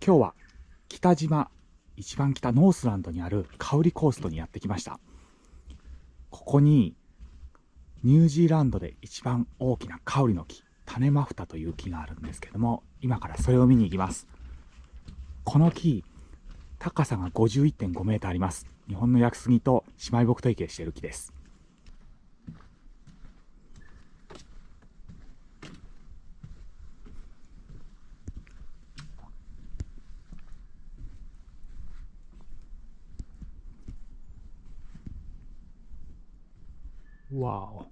今日は北島、一番北ノースランドにあるカウリコーストにやってきました。ここにニュージーランドで一番大きなカウリの木、タネマフタという木があるんですけども、今からそれを見に行きます。この木、高さが 51.5 メーターあります。日本の屋久杉と姉妹木提携している木です。わお。